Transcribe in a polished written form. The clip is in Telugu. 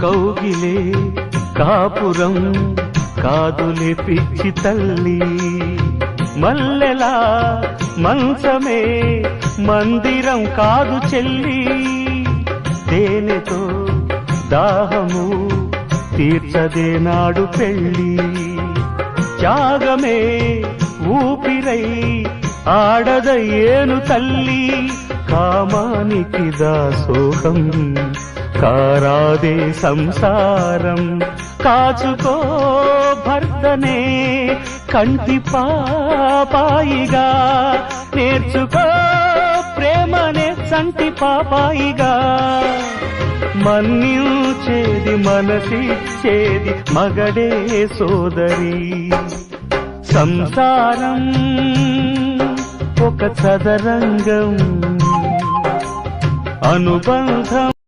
కౌగిలే కాపురం కాదులే పిచ్చి తల్లి, మల్లెలా మంచమే మందిరం కాదు చెల్లి. తేనెతో దాహము తీర్చదే నాడు పెళ్ళి, త్యాగమే ఊపిరై ఆడదయ్యేను తల్లి. కామానికి దాసోహం కారాదే సంసారం, కాచుకో భర్తనే కంటి పాపాయిగా, నేర్చుకో ప్రేమనే చంటి పాపాయిగా. మన్నించేది మనసిచ్చేది మగడే సోదరి. సంసారం ఒక చదరంగం, అనుబంధం